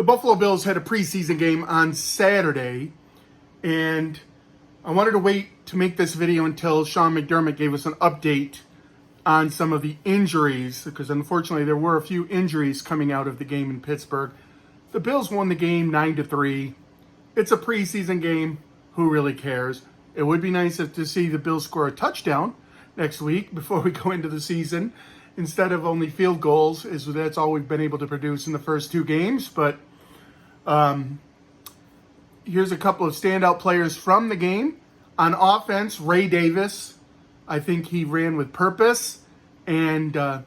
Buffalo Bills had a preseason game on Saturday, and I wanted to wait to make this video until Sean McDermott gave us an update on some of the injuries, because unfortunately there were a few injuries coming out of the game in Pittsburgh. The Bills won the game 9-3. It's a preseason game. Who really cares? It would be nice to see the Bills score a touchdown next week before we go into the season, instead of only field goals, as that's all we've been able to produce in the first two games. But here's a couple of standout players from the game. On offense, Ray Davis, I think he ran with purpose and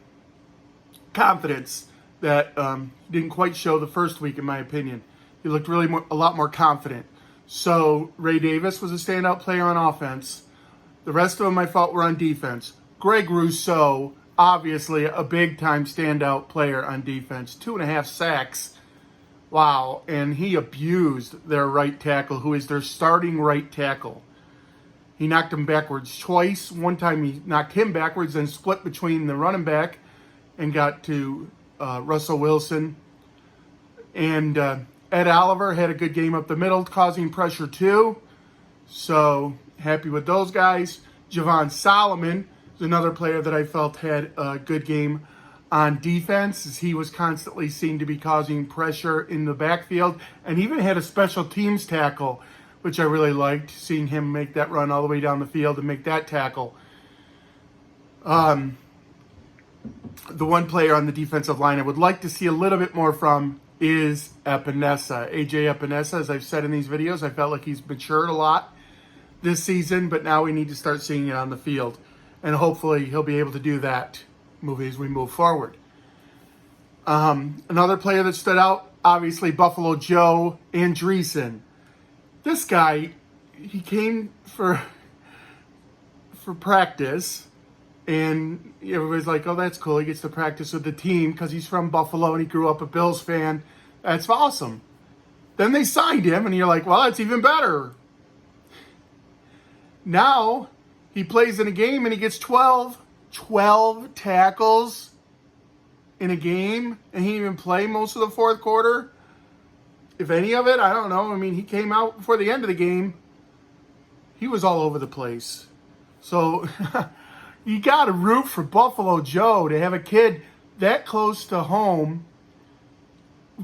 confidence that didn't quite show the first week, in my opinion. He looked really a lot more confident. So Ray Davis was a standout player on offense. The rest of them I thought were on defense. Greg Rousseau, obviously a big-time standout player on defense. 2.5 sacks. Wow. And he abused their right tackle, who is their starting right tackle. He knocked him backwards twice. One time he knocked him backwards and split between the running back and got to Russell Wilson. And Ed Oliver had a good game up the middle, causing pressure too. So happy with those guys. Javon Solomon is another player that I felt had a good game on defense, as he was constantly seen to be causing pressure in the backfield, and even had a special teams tackle, which I really liked, seeing him make that run all the way down the field and make that tackle. The one player on the defensive line I would like to see a little bit more from is Epinesa. AJ Epinesa, as I've said in these videos, I felt like he's matured a lot this season, but now we need to start seeing it on the field. And hopefully he'll be able to do that as we move forward. Another player that stood out, obviously Buffalo Joe Andreessen. This guy, he came for practice, and everybody's like, oh, that's cool. He gets to practice with the team because he's from Buffalo and he grew up a Bills fan. That's awesome. Then they signed him, and you're like, well, that's even better. Now he plays in a game and he gets 12 tackles in a game, and he didn't even play most of the fourth quarter. If any of it, I don't know. I mean, he came out before the end of the game. He was all over the place. So you got to root for Buffalo Joe to have a kid that close to home,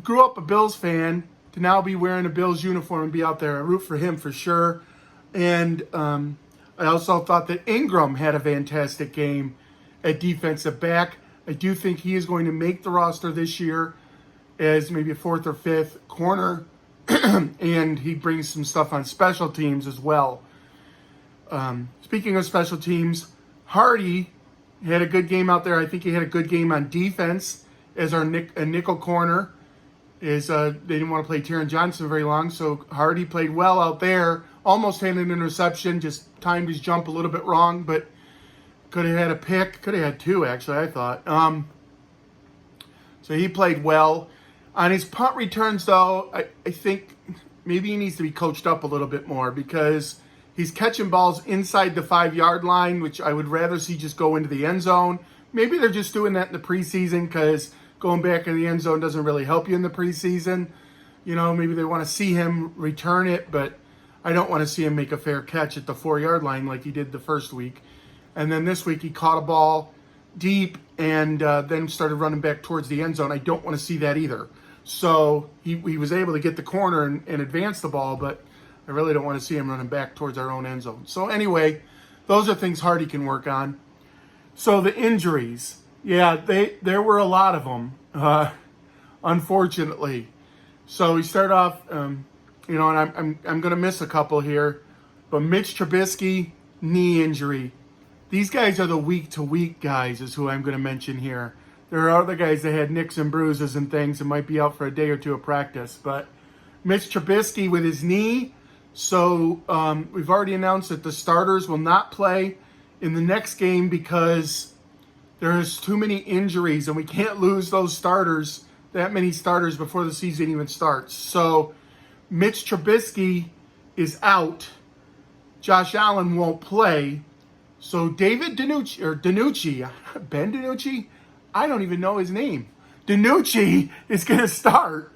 grew up a Bills fan, to now be wearing a Bills uniform and be out there. I root for him for sure. And I also thought that Ingram had a fantastic game at defensive back. I do think he is going to make the roster this year as maybe a fourth or fifth corner, and he brings some stuff on special teams as well. Speaking of special teams, Hardy had a good game out there. I think he had a good game on defense as our nickel corner. They didn't want to play Taron Johnson very long, so Hardy played well out there. Almost had an interception, just timed his jump a little bit wrong, but could have had a pick. Could have had two, actually, I thought. So he played well. On his punt returns, though, I think maybe he needs to be coached up a little bit more, because he's catching balls inside the 5-yard line, which I would rather see just go into the end zone. Maybe they're just doing that in the preseason, because going back in the end zone doesn't really help you in the preseason. You know, maybe they want to see him return it, but I don't want to see him make a fair catch at the 4-yard line like he did the first week. And then this week he caught a ball deep and then started running back towards the end zone. I don't want to see that either. So he was able to get the corner and advance the ball, but I really don't want to see him running back towards our own end zone. So anyway, those are things Hardy can work on. So the injuries, yeah, there were a lot of them, unfortunately. So we start off, and I'm going to miss a couple here, but Mitch Trubisky, knee injury. These guys are the week-to-week guys is who I'm going to mention here. There are other guys that had nicks and bruises and things and might be out for a day or two of practice. But Mitch Trubisky with his knee. So we've already announced that the starters will not play in the next game because there's too many injuries and we can't lose those starters, that many starters, before the season even starts. So Mitch Trubisky is out. Josh Allen won't play. So David DiNucci, Ben DiNucci? I don't even know his name. DiNucci is going to start.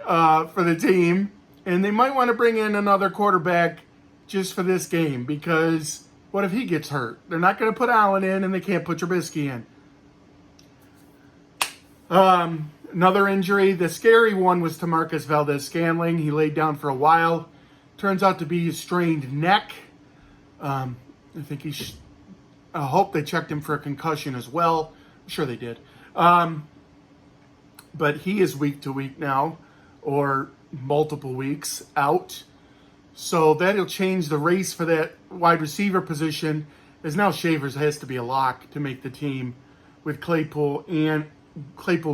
for the team. And they might want to bring in another quarterback just for this game, because what if he gets hurt? They're not going to put Allen in, and they can't put Trubisky in. Another injury, the scary one, was to Marcus Valdez-Scantling. He laid down for a while. Turns out to be a strained neck. I think I hope they checked him for a concussion as well. I'm sure they did. But he is week to week now, or multiple weeks out. So that'll change the race for that wide receiver position, as now Shavers has to be a lock to make the team with Claypool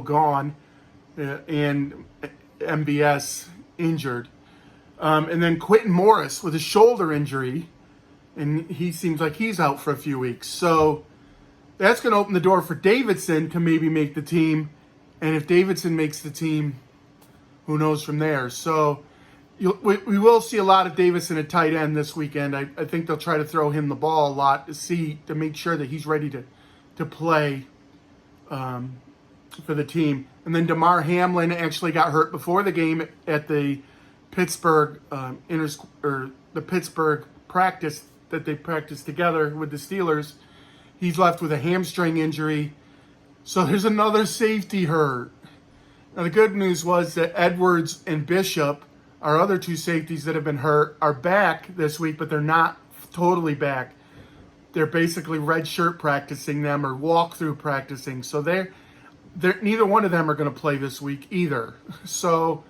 gone and MBS injured. And then Quentin Morris with a shoulder injury, and he seems like he's out for a few weeks. So that's going to open the door for Davidson to maybe make the team. And if Davidson makes the team, who knows from there. So we will see a lot of Davidson at tight end this weekend. I think they'll try to throw him the ball a lot to make sure that he's ready to play for the team. And then DeMar Hamlin actually got hurt before the game at the Pittsburgh the Pittsburgh practice that they practiced together with the Steelers. He's left with a hamstring injury. So there's another safety hurt. Now the good news was that Edwards and Bishop, our other two safeties that have been hurt, are back this week, but they're not totally back. They're basically red shirt practicing them or walk-through practicing. So they're neither one of them are going to play this week either. So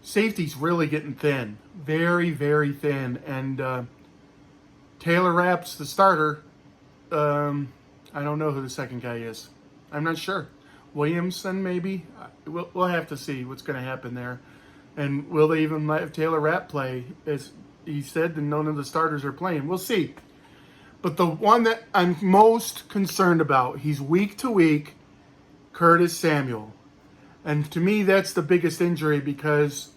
safety's really getting thin. Very, very thin. And Taylor Rapp's the starter. I don't know who the second guy is. I'm not sure. Williamson, maybe? We'll have to see what's going to happen there. And will they even let Taylor Rapp play? As he said, that none of the starters are playing. We'll see. But the one that I'm most concerned about, he's week to week, Curtis Samuel. And to me, that's the biggest injury, because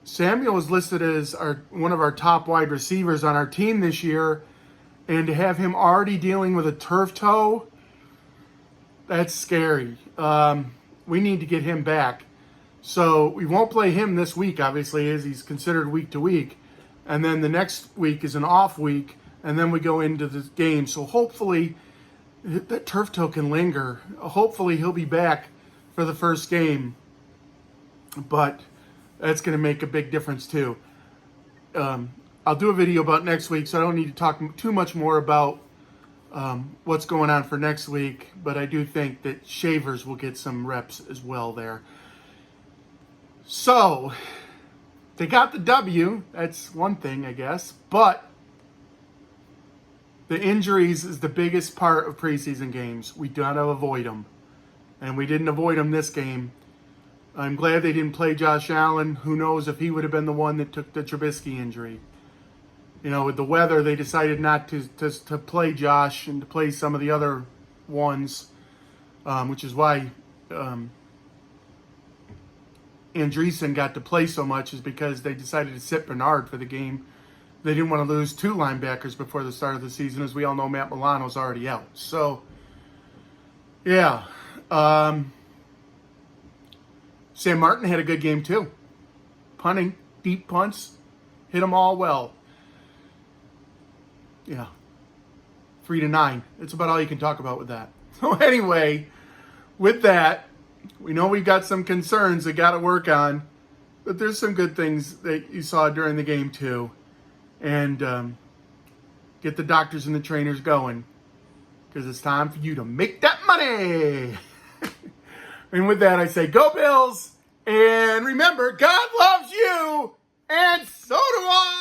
Samuel is listed as one of our top wide receivers on our team this year. And to have him already dealing with a turf toe, that's scary. We need to get him back. So we won't play him this week, obviously, as he's considered week to week. And then the next week is an off week, and then we go into the game. So hopefully that turf toe can linger. Hopefully he'll be back for the first game. But that's going to make a big difference too. I'll do a video about next week, so I don't need to talk too much more about what's going on for next week. But I do think that Shavers will get some reps as well there. So they got the W. That's one thing, I guess. But the injuries is the biggest part of preseason games. We got to avoid them. And we didn't avoid them this game. I'm glad they didn't play Josh Allen. Who knows if he would have been the one that took the Trubisky injury. You know, with the weather, they decided not to play Josh and to play some of the other ones, which is why Andreessen got to play so much, is because they decided to sit Bernard for the game. They didn't want to lose two linebackers before the start of the season. As we all know, Matt Milano's already out. So, yeah. Sam Martin had a good game too. Punting, deep punts, hit them all well. Yeah. 3-9. It's about all you can talk about with that. So anyway, with that, we know we've got some concerns that got to work on, but there's some good things that you saw during the game too. And get the doctors and the trainers going, because it's time for you to make that money. And with that, I say, go Bills. And remember, God loves you, and so do I.